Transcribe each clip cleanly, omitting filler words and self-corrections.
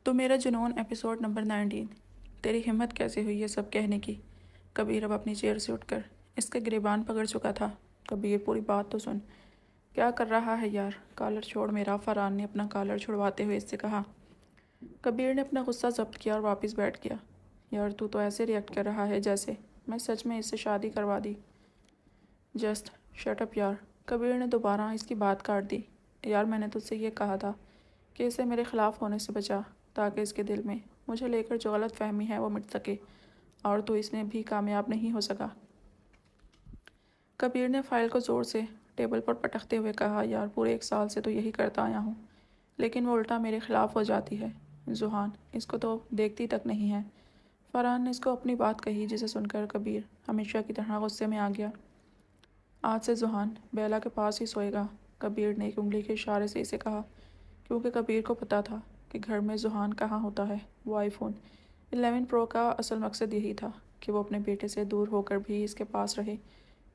تو میرا جنون ایپیسوڈ نمبر 19۔ تیری ہمت کیسے ہوئی یہ سب کہنے کی؟ کبیر اب اپنی چیئر سے اٹھ کر اس کے گریبان پکڑ چکا تھا۔ کبیر پوری بات تو سن۔ کیا کر رہا ہے یار؟ کالر چھوڑ میرا، فرحان نے اپنا کالر چھڑواتے ہوئے اس سے کہا۔ کبیر نے اپنا غصہ ضبط کیا اور واپس بیٹھ گیا۔ یار تو ایسے ریئیکٹ کر رہا ہے جیسے میں سچ میں اس سے شادی کروا دی۔ جسٹ شٹ اپ یار۔ کبیر نے دوبارہ اس کی بات کاٹ دی۔ یار میں نے تجھ سے یہ کہا تھا کہ اسے میرے خلاف ہونے سے بچا تاکہ اس کے دل میں مجھے لے کر جو غلط فہمی ہے وہ مٹ سکے، اور تو اس میں بھی کامیاب نہیں ہو سکا۔ کبیر نے فائل کو زور سے ٹیبل پر پٹکتے ہوئے کہا۔ یار پورے 1 سال سے تو یہی کرتا آیا ہوں، لیکن وہ الٹا میرے خلاف ہو جاتی ہے۔ ذوحان اس کو تو دیکھتی تک نہیں ہے۔ فرحان نے اس کو اپنی بات کہی، جسے سن کر کبیر ہمیشہ کی طرح غصے میں آ گیا۔ آج سے ذوحان بیلا کے پاس ہی سوئے گا، کبیر نے ایک انگلی کے اشارے سے اسے کہا، کیونکہ کبیر کو پتا تھا کہ گھر میں ذوحان کہاں ہوتا ہے۔ وہ آئی فون 11 پرو کا اصل مقصد یہی تھا کہ وہ اپنے بیٹے سے دور ہو کر بھی اس کے پاس رہے۔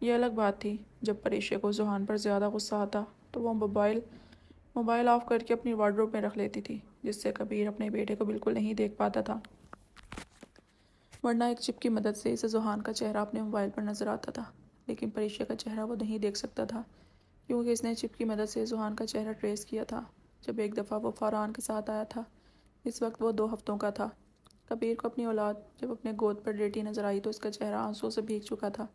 یہ الگ بات تھی جب پریشا کو ذوحان پر زیادہ غصہ آتا تو وہ موبائل آف کر کے اپنی وارڈروب میں رکھ لیتی تھی، جس سے کبیر اپنے بیٹے کو بالکل نہیں دیکھ پاتا تھا، ورنہ ایک چپ کی مدد سے اسے ذوحان کا چہرہ اپنے موبائل پر نظر آتا تھا، لیکن پریشا کا چہرہ وہ نہیں دیکھ سکتا تھا، کیونکہ اس نے چپ کی مدد سے ذوحان کا چہرہ ٹریس کیا تھا جب ایک دفعہ وہ فرحان کے ساتھ آیا تھا۔ اس وقت وہ 2 ہفتوں کا تھا۔ کبیر کو اپنی اولاد جب اپنے گود پر لیٹی نظر آئی تو اس کا چہرہ آنسوں سے بھیگ چکا تھا۔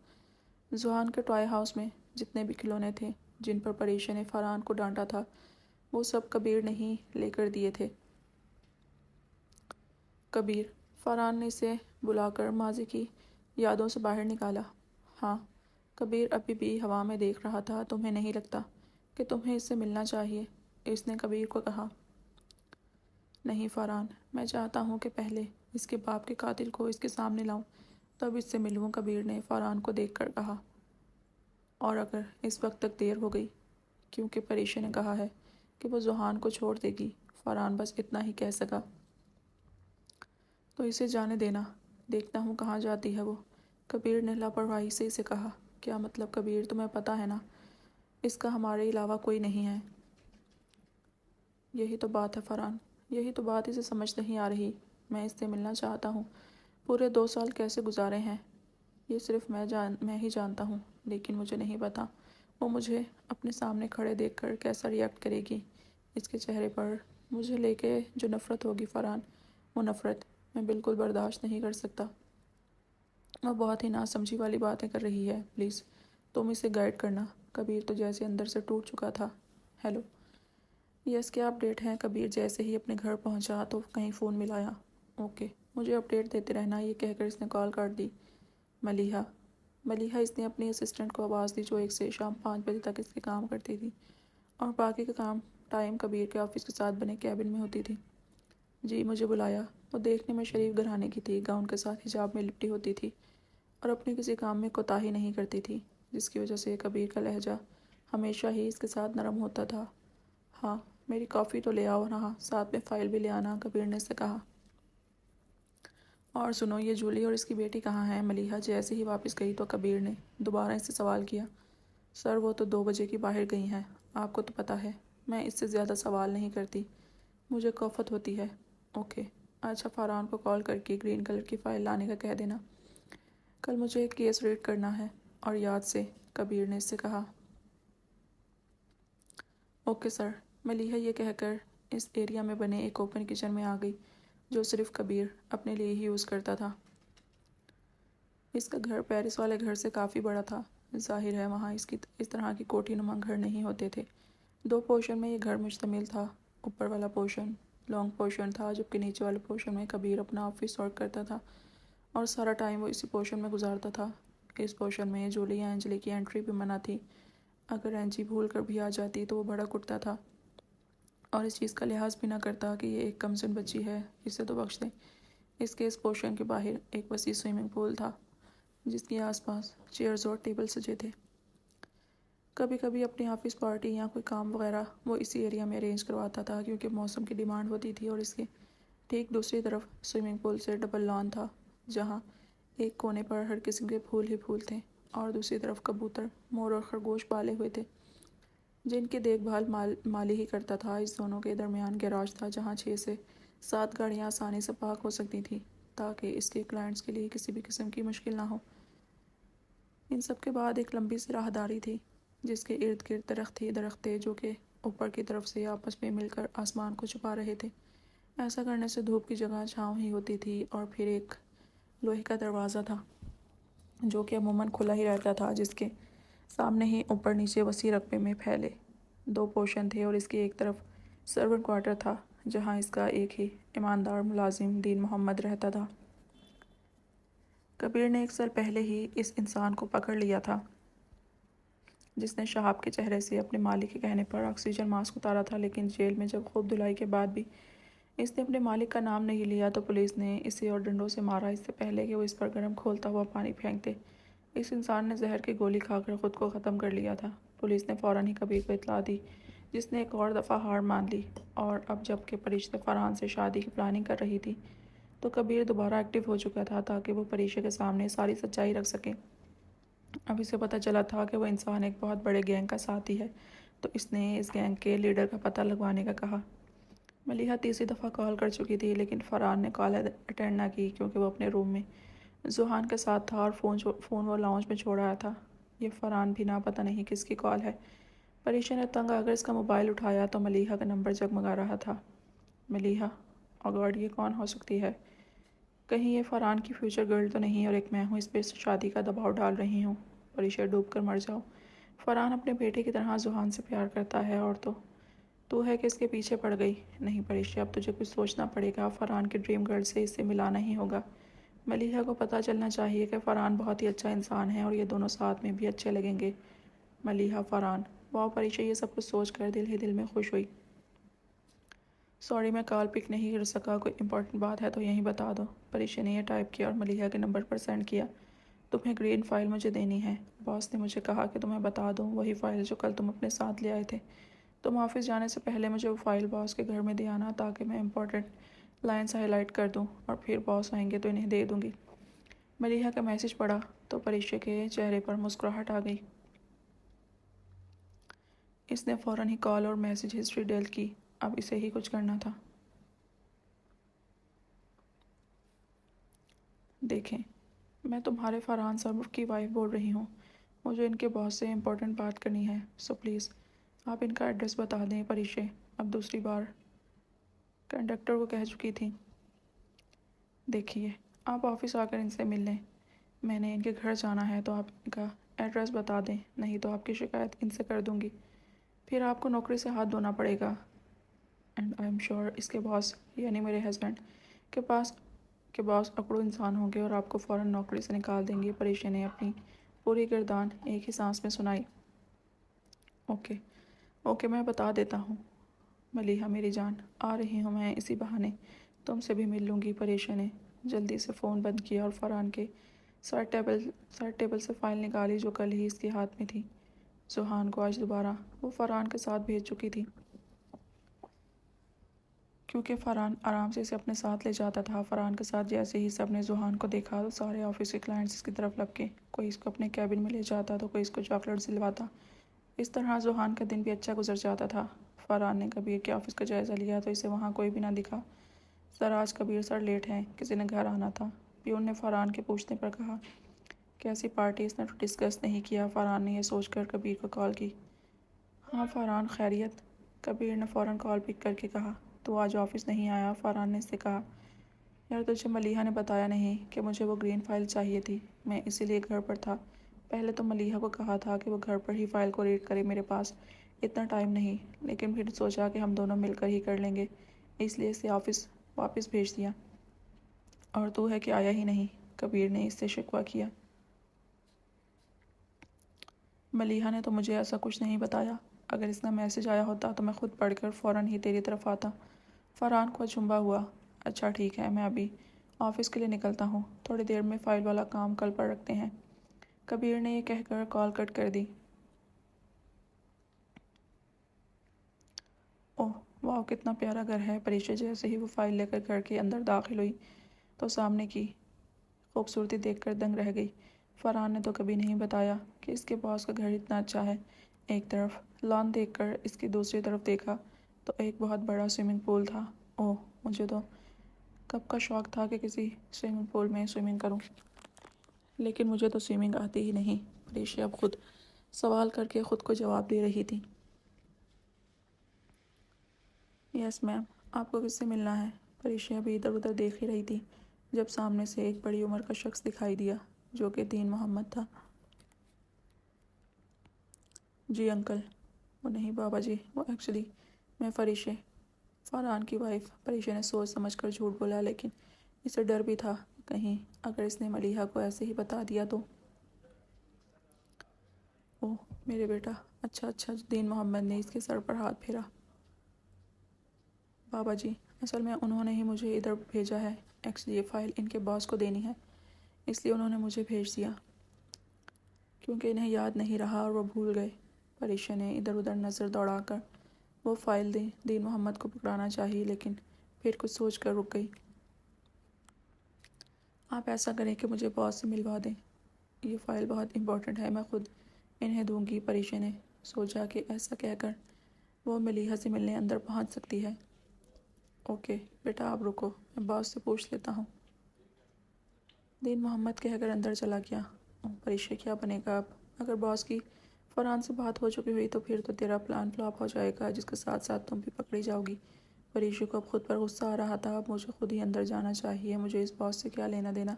ذوحان کے ٹوائے ہاؤس میں جتنے بھی کھلونے تھے جن پر پریشا نے فرحان کو ڈانٹا تھا، وہ سب کبیر نے ہی لے کر دیے تھے۔ کبیر، فرحان نے اسے بلا کر ماضی کی یادوں سے باہر نکالا۔ ہاں، کبیر ابھی بھی ہوا میں دیکھ رہا تھا۔ تمہیں نہیں لگتا کہ تمہیں اس سے ملنا چاہیے؟ اس نے کبیر کو کہا۔ نہیں فرحان، میں چاہتا ہوں کہ پہلے اس کے باپ کے قاتل کو اس کے سامنے لاؤں، تب اس سے ملوں، کبیر نے فرحان کو دیکھ کر کہا۔ اور اگر اس وقت تک دیر ہو گئی، کیونکہ پریشا نے کہا ہے کہ وہ ذوحان کو چھوڑ دے گی، فرحان بس اتنا ہی کہہ سکا۔ تو اسے جانے دینا، دیکھتا ہوں کہاں جاتی ہے وہ، کبیر نے لاپرواہی سے اسے کہا۔ کیا مطلب کبیر؟ تمہیں پتہ ہے نا اس کا ہمارے علاوہ کوئی نہیں ہے۔ یہی تو بات ہے فرحان، یہی تو بات اسے سمجھ نہیں آ رہی۔ میں اس سے ملنا چاہتا ہوں۔ پورے 2 سال کیسے گزارے ہیں یہ صرف میں ہی جانتا ہوں، لیکن مجھے نہیں پتا وہ مجھے اپنے سامنے کھڑے دیکھ کر کیسا ریئیکٹ کرے گی۔ اس کے چہرے پر مجھے لے کے جو نفرت ہوگی فرحان، وہ نفرت میں بالکل برداشت نہیں کر سکتا۔ وہ بہت ہی ناسمجھی والی باتیں کر رہی ہے، پلیز تم اسے گائیڈ کرنا۔ کبیر تو جیسے اندر سے ٹوٹ چکا تھا۔ ہیلو یس، کیا اپڈیٹ ہے؟ کبیر جیسے ہی اپنے گھر پہنچا تو کہیں فون ملایا۔ اوکے، مجھے اپڈیٹ دیتے رہنا، یہ کہہ کر اس نے کال کاٹ دی۔ ملیحہ، اس نے اپنی اسسٹنٹ کو آواز دی جو 1 سے شام 5 بجے تک اس کے کام کرتی تھی، اور باقی کا کام ٹائم کبیر کے آفس کے ساتھ بنے کیبن میں ہوتی تھی۔ جی، مجھے بلایا۔ وہ دیکھنے میں شریف گھرانے کی تھی، گاؤن کے ساتھ حجاب میں لپٹی ہوتی تھی اور اپنی کسی کام میں کوتاہی نہیں کرتی تھی، جس کی وجہ سے کبیر کا لہجہ ہمیشہ ہی اس کے ساتھ نرم ہوتا تھا۔ ہاں، میری کافی تو لے آؤ، رہا ساتھ میں فائل بھی لے آنا، کبیر نے سے کہا۔ اور سنو، یہ جولی اور اس کی بیٹی کہاں ہیں؟ ملیحہ جیسے ہی واپس گئی تو کبیر نے دوبارہ اس سے سوال کیا۔ سر وہ تو 2 بجے کی باہر گئی ہیں، آپ کو تو پتہ ہے میں اس سے زیادہ سوال نہیں کرتی، مجھے کوفت ہوتی ہے۔ اوکے، اچھا، فرحان کو کال کر کے گرین کلر کی فائل لانے کا کہہ دینا، کل مجھے ایک کیس ریڈ کرنا ہے، اور یاد سے، کبیر نے اس سے کہا۔ Okay sir. ملیحہ یہ کہہ کر اس ایریا میں بنے ایک اوپن کچن میں آ گئی جو صرف کبیر اپنے لیے ہی یوز کرتا تھا۔ اس کا گھر پیرس والے گھر سے کافی بڑا تھا۔ ظاہر ہے وہاں اس طرح کی کوٹھی نما گھر نہیں ہوتے تھے۔ 2 پورشن میں یہ گھر مشتمل تھا۔ اوپر والا پورشن لانگ پورشن تھا، جبکہ نیچے والے پورشن میں کبیر اپنا آفس ورک کرتا تھا اور سارا ٹائم وہ اسی پورشن میں گزارتا تھا۔ اس پورشن میں جولی یا انجلی کی انٹری بھی منع تھی۔ اگر اینجی بھول کر بھی آ جاتی تو وہ بھڑک اٹھتا تھا اور اس چیز کا لحاظ بھی نہ کرتا کہ یہ ایک کمسن بچی ہے، اسے تو بخش دیں۔ اس پورشن کے باہر ایک وسیع سوئمنگ پول تھا جس کے آس پاس چیئرز اور ٹیبل سجے تھے۔ کبھی کبھی اپنی آفس پارٹی یا کوئی کام وغیرہ وہ اسی ایریا میں ارینج کرواتا تھا، کیونکہ موسم کی ڈیمانڈ ہوتی تھی، اور اس کے ٹھیک دوسری طرف سوئمنگ پول سے ڈبل لان تھا، جہاں ایک کونے پر ہر قسم کے پھول ہی پھول تھے اور دوسری طرف کبوتر، مور اور خرگوش پالے ہوئے تھے جن کی دیکھ بھال مالی ہی کرتا تھا۔ اس دونوں کے درمیان گیراج تھا جہاں 6 سے 7 گاڑیاں آسانی سے پارک ہو سکتی تھیں تاکہ اس کے کلائنٹس کے لیے کسی بھی قسم کی مشکل نہ ہو۔ ان سب کے بعد ایک لمبی سی راہداری تھی جس کے ارد گرد درخت تھے جو کہ اوپر کی طرف سے آپس میں مل کر آسمان کو چھپا رہے تھے۔ ایسا کرنے سے دھوپ کی جگہ چھاؤں ہی ہوتی تھی، اور پھر ایک لوہے کا دروازہ تھا جو کہ عموماً کھلا ہی رہتا تھا، جس کے سامنے ہی اوپر نیچے وسیع رقبے میں پھیلے 2 پورشن تھے، اور اس کی ایک طرف سرونٹ کوارٹر تھا جہاں اس کا ایک ہی ایماندار ملازم دین محمد رہتا تھا۔ کبیر نے 1 سال پہلے ہی اس انسان کو پکڑ لیا تھا جس نے شہاب کے چہرے سے اپنے مالک کے کہنے پر آکسیجن ماسک اتارا تھا، لیکن جیل میں جب خوب دھلائی کے بعد بھی اس نے اپنے مالک کا نام نہیں لیا تو پولیس نے اسے اور ڈنڈوں سے مارا اس سے پہلے کہ وہ اس پر گرم کھولتا ہوا پانی پھینکتے۔ اس انسان نے زہر کی گولی کھا کر خود کو ختم کر لیا تھا۔ پولیس نے فوراً ہی کبیر کو اطلاع دی جس نے ایک اور دفعہ ہار مان لی، اور اب جب کہ پریشا فرحان سے شادی کی پلاننگ کر رہی تھی تو کبیر دوبارہ ایکٹیو ہو چکا تھا تاکہ وہ پریشا کے سامنے ساری سچائی رکھ سکے۔ اب اسے پتہ چلا تھا کہ وہ انسان ایک بہت بڑے گینگ کا ساتھی ہے، تو اس نے اس گینگ کے لیڈر کا پتہ لگوانے کا کہا۔ ملیحہ تیسری دفعہ کال کر چکی تھی، لیکن فرحان نے کال اٹینڈ نہ کی کیونکہ وہ اپنے روم میں ذوحان کے ساتھ تھا اور فون وہ لاؤنج میں چھوڑ آیا تھا۔ یہ فرحان بھی نہ پتہ نہیں کس کی کال ہے۔ پریشا نے تنگ آ کر اس کا موبائل اٹھایا تو ملیحہ کا نمبر جگمگا رہا تھا۔ ملیحہ، او گاڈ، یہ کون ہو سکتی ہے؟ کہیں یہ فرحان کی فیوچر گرل تو نہیں اور ایک میں ہوں اس پہ شادی کا دباؤ ڈال رہی ہوں؟ پریشا ڈوب کر مر جاؤ۔ فرحان اپنے بیٹے کی طرح ذوحان سے پیار کرتا ہے، اور تو ہے کہ اس کے پیچھے پڑ گئی۔ نہیں پریشا، اب تجھے کچھ سوچنا پڑے گا۔ فرحان کی ڈریم گرل سے اسے ملانا ہی ہوگا۔ ملیحہ کو پتہ چلنا چاہیے کہ فرحان بہت ہی اچھا انسان ہے اور یہ دونوں ساتھ میں بھی اچھے لگیں گے۔ ملیحہ، فرحان، واو! پریشا یہ سب کچھ سوچ کر دل ہی دل میں خوش ہوئی۔ سوری، میں کال پک نہیں کر سکا، کوئی امپورٹنٹ بات ہے تو یہیں بتا دو۔ پریشا نے یہ ٹائپ کیا اور ملیحہ کے نمبر پر سینڈ کیا۔ تمہیں گرین فائل مجھے دینی ہے۔ باس نے مجھے کہا کہ تمہیں بتا دوں، وہی فائل جو کل تم اپنے ساتھ لے آئے تھے۔ تم آفس جانے سے پہلے مجھے وہ فائل باس کے گھر میں دے آنا تاکہ میں امپورٹنٹ لائنز ہائی لائٹ کر دوں، اور پھر باس آئیں گے تو انہیں دے دوں گی۔ ملیحہ کا میسج پڑھا تو پریشا کے چہرے پر مسکراہٹ آ گئی۔ اس نے فوراً ہی کال اور میسج ہسٹری ڈیلیٹ کی۔ اب اسے ہی کچھ کرنا تھا۔ دیکھیں، میں تمہارے فرحان صاحب کی وائف بول رہی ہوں۔ مجھے ان کے باس سے امپورٹنٹ بات کرنی ہے، سو پلیز آپ ان کا ایڈریس بتا دیں۔ پریشا اب دوسری بار کنڈکٹر کو کہہ چکی تھی، دیکھیے آپ آفس آ کر ان سے مل لیں، میں نے ان کے گھر جانا ہے تو آپ ان کا ایڈریس بتا دیں، نہیں تو آپ کی شکایت ان سے کر دوں گی، پھر آپ کو نوکری سے ہاتھ دھونا پڑے گا۔ اینڈ آئی ایم شیور اس کے باس یعنی میرے ہسبینڈ کے باس اکڑو انسان ہوں گے اور آپ کو فوراً نوکری سے نکال دیں گے۔ پریشا نے اپنی پوری گردان ایک ہی سانس میں سنائی۔ اوکے میں بتا دیتا ہوں۔ ملیحہ میری جان، آ رہی ہوں میں، اسی بہانے تم سے بھی مل لوں گی۔ پریشا نے جلدی سے فون بند کیا اور فرحان کے سائڈ ٹیبل سے فائل نکالی جو کل ہی اس کے ہاتھ میں تھی۔ ذوحان کو آج دوبارہ وہ فرحان کے ساتھ بھیج چکی تھی کیونکہ فرحان آرام سے اسے اپنے ساتھ لے جاتا تھا۔ فرحان کے ساتھ جیسے ہی سب نے ذوحان کو دیکھا تو سارے آفس کے کلائنٹس اس کی طرف لپکے، کوئی اس کو اپنے کیبن میں لے جاتا تو کوئی اس کو چاکلیٹ دلواتا۔ اس طرح ذوحان کا دن بھی اچھا گزر جاتا تھا۔ فرحان نے کبیر کے آفس کا جائزہ لیا تو اسے وہاں کوئی بھی نہ دکھا۔ سر آج کبیر سر لیٹ ہیں، کسی نے گھر آنا تھا، پیون نے فرحان کے پوچھنے پر کہا۔ کیسی پارٹی اس نے ڈسکس نہیں کیا؟ فرحان نے یہ سوچ کر کبیر کو کال کی۔ ہاں فرحان، خیریت؟ کبیر نے فوراً کال پک کر کے کہا۔ تو آج آفس نہیں آیا؟ فرحان نے اس سے کہا۔ یار تجھے ملیحہ نے بتایا نہیں کہ مجھے وہ گرین فائل چاہیے تھی، میں اسی لیے گھر پر تھا۔ پہلے تو ملیحہ کو کہا تھا کہ وہ گھر پر ہی فائل کو ریڈ کرے، میرے پاس اتنا ٹائم نہیں، لیکن پھر سوچا کہ ہم دونوں مل کر ہی کر لیں گے، اس لیے اسے آفس واپس بھیج دیا۔ اور تو ہے کہ آیا ہی نہیں، کبیر نے اس سے شکوہ کیا۔ ملیحہ نے تو مجھے ایسا کچھ نہیں بتایا، اگر اس کا میسج آیا ہوتا تو میں خود پڑھ کر فوراً ہی تیری طرف آتا۔ فرحان کو اچنبھا ہوا۔ اچھا ٹھیک ہے، میں ابھی آفس کے لیے نکلتا ہوں، تھوڑی دیر میں فائل والا کام کل پر رکھتے ہیں۔ کبیر نے یہ کہہ کر کال کٹ کر دی۔ اوہ واو، کتنا پیارا گھر ہے۔ پریشا جیسے ہی وہ فائل لے کر گھر کے اندر داخل ہوئی تو سامنے کی خوبصورتی دیکھ کر دنگ رہ گئی۔ فرحان نے تو کبھی نہیں بتایا کہ اس کے باس کا گھر اتنا اچھا ہے۔ ایک طرف لان دیکھ کر اس کی دوسری طرف دیکھا تو ایک بہت بڑا سوئمنگ پول تھا۔ اوہ، مجھے تو کب کا شوق تھا کہ کسی سوئمنگ پول میں سوئمنگ کروں، لیکن مجھے تو سوئمنگ آتی ہی نہیں۔ پریشا اب خود سوال کر کے خود کو جواب دے رہی تھی۔ یس میم، آپ کو کس سے ملنا ہے؟ پریشا بھی ادھر ادھر دیکھ ہی رہی تھی جب سامنے سے ایک بڑی عمر کا شخص دکھائی دیا جو کہ دین محمد تھا۔ جی انکل، وہ نہیں بابا جی، وہ ایکچولی میں فریشے، فرحان کی وائف۔ پریشا نے سوچ سمجھ کر جھوٹ بولا، لیکن اسے ڈر بھی تھا کہیں اگر اس نے ملیحہ کو ایسے ہی بتا دیا تو۔ اوہ میرے بیٹا، اچھا اچھا۔ دین محمد نے اس کے سر پر ہاتھ پھیرا۔ بابا جی، اصل میں انہوں نے ہی مجھے ادھر بھیجا ہے، ایکچولی یہ فائل ان کے باس کو دینی ہے، اس لیے انہوں نے مجھے بھیج دیا، کیونکہ انہیں یاد نہیں رہا اور وہ بھول گئے۔ پریشا نے ادھر ادھر نظر دوڑا کر وہ فائل دی۔ دین محمد کو پکڑانا چاہیے، لیکن پھر کچھ سوچ کر رک گئی۔ آپ ایسا کریں کہ مجھے باس سے ملوا دیں، یہ فائل بہت امپورٹنٹ ہے، میں خود انہیں دوں گی۔ پریشا نے سوچا کہ ایسا کہہ کر وہ ملیحہ سے ملنے اندر پہنچ سکتی ہے۔ اوکے بیٹا، آپ رکو، میں باس سے پوچھ لیتا ہوں۔ دین محمد کہہ کر اندر چلا گیا۔ پریشا کیا بنے گا اب؟ اگر باس کی فرحان سے بات ہو چکی ہوئی تو پھر تو تیرا پلان فلاپ ہو جائے گا، جس کے ساتھ ساتھ تم بھی پکڑی جاؤ گی۔ پریشا کو اب خود پر غصہ آ رہا تھا۔ اب مجھے خود ہی اندر جانا چاہیے، مجھے اس باس سے کیا لینا دینا،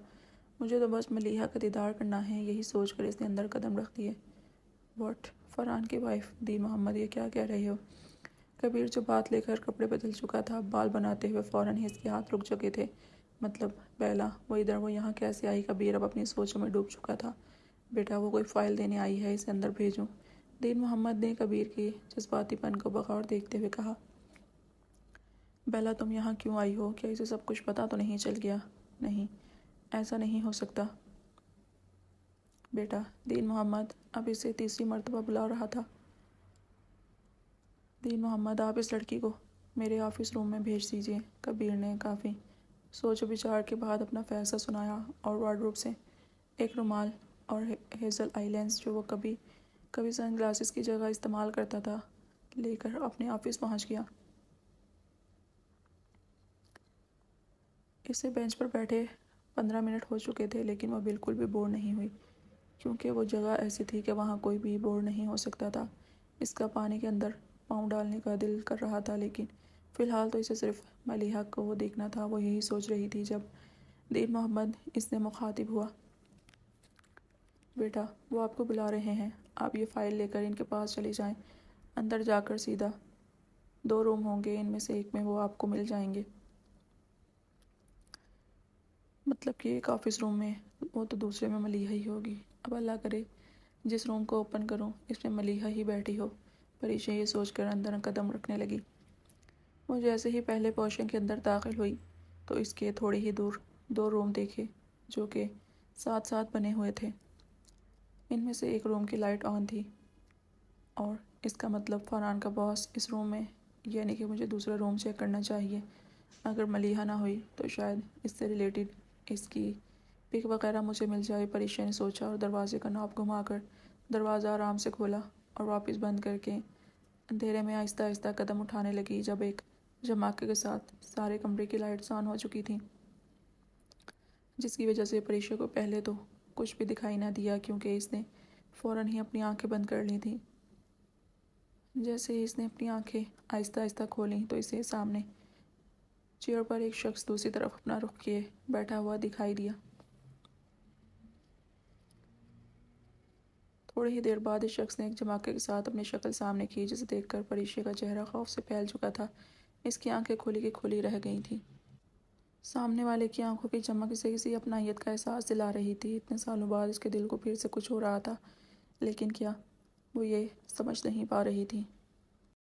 مجھے تو بس ملیحہ کا دیدار کرنا ہے، یہی سوچ کر اس نے اندر قدم رکھ دیے۔ واٹ؟ فرحان کی وائف دین محمد، یہ کیا کہہ رہے ہو؟ کبیر جو بات لے کر کپڑے بدل چکا تھا، بال بناتے ہوئے فوراً ہی اس کے ہاتھ رک چکے تھے۔ مطلب بیلا، وہ ادھر وہ یہاں کیسے آئی؟ کبیر اب اپنی سوچوں میں ڈوب چکا تھا۔ بیٹا، وہ کوئی فائل دینے آئی ہے، اسے اندر بھیجوں؟ دین محمد نے کبیر کی جذباتی پن کو بغور دیکھتے ہوئے کہا۔ بیلا، تم یہاں کیوں آئی ہو؟ کیا اسے سب کچھ پتہ تو نہیں چل گیا؟ نہیں، ایسا نہیں ہو سکتا بیٹا۔ دین محمد اب اسے تیسری مرتبہ بلا رہا تھا۔ دین محمد، آپ اس لڑکی کو میرے آفس روم میں بھیج دیجیے۔ کبیر نے کافی سوچ و بچار کے بعد اپنا فیصلہ سنایا اور وارڈروب سے ایک رومال اور ہیزل آئی لینس جو وہ کبھی کبھی سن گلاسز کی جگہ استعمال کرتا تھا لے کر اپنے آفس پہنچ گیا۔ اسے بینچ پر بیٹھے 15 منٹ ہو چکے تھے، لیکن وہ بالکل بھی بور نہیں ہوئی، کیونکہ وہ جگہ ایسی تھی کہ وہاں کوئی بھی بور نہیں ہو سکتا تھا۔ اس کا پانی کے اندر پاؤں ڈالنے کا دل کر رہا تھا، لیکن فی الحال تو اسے صرف ملیحہ کو دیکھنا تھا۔ وہ یہی سوچ رہی تھی جب دین محمد اس نے مخاطب ہوا۔ بیٹا، وہ آپ کو بلا رہے ہیں، آپ یہ فائل لے کر ان کے پاس چلی جائیں۔ اندر جا کر سیدھا 2 روم ہوں گے، ان میں سے ایک میں وہ آپ کو مل جائیں گے۔ مطلب کہ ایک آفس روم میں، وہ تو دوسرے میں ملیحہ ہی ہوگی۔ اب اللہ کرے جس روم کو اوپن کروں اس میں ملیحہ ہی بیٹھی ہو۔ پریشا یہ سوچ کر اندر قدم رکھنے لگی۔ وہ جیسے ہی پہلے پورشن کے اندر داخل ہوئی تو اس کے تھوڑی ہی دور 2 روم دیکھے جو کہ ساتھ ساتھ بنے ہوئے تھے۔ ان میں سے ایک روم کی لائٹ آن تھی، اور اس کا مطلب فرحان کا باس اس روم میں، یعنی کہ مجھے دوسرا روم چیک کرنا چاہیے۔ اگر ملیحہ نہ ہوئی تو شاید اس سے ریلیٹڈ اس کی پک وغیرہ مجھے مل جائے۔ پریشا نے سوچا اور دروازے کا نوب گھما کر دروازہ آرام سے کھولا اور واپس بند کر کے اندھیرے میں آہستہ آہستہ قدم اٹھانے لگی۔ جب ایک جھماکے کے ساتھ سارے کمرے کی لائٹس آن ہو چکی تھیں، جس کی وجہ سے پریشا کو پہلے تو کچھ بھی دکھائی نہ دیا، کیونکہ اس نے فوراً ہی اپنی آنکھیں بند کر لی تھیں۔ جیسے ہی اس نے اپنی آنکھیں آہستہ آہستہ کھولیں تو اسے سامنے چیئر پر ایک شخص دوسری طرف اپنا رخ کیے بیٹھا ہوا دکھائی دیا۔ تھوڑی ہی دیر بعد اس شخص نے ایک جھماکے کے ساتھ اپنی شکل سامنے کی، جسے دیکھ کر پریشا کا چہرہ خوف سے پھیل چکا تھا۔ اس کی آنکھیں کھلی کی کھلی رہ گئی تھیں۔ سامنے والے کی آنکھوں کی چمک اسے کسی اپنائیت کا احساس دلا رہی تھی۔ اتنے سالوں بعد اس کے دل کو پھر سے کچھ ہو رہا تھا، لیکن کیا، وہ یہ سمجھ نہیں پا رہی تھی۔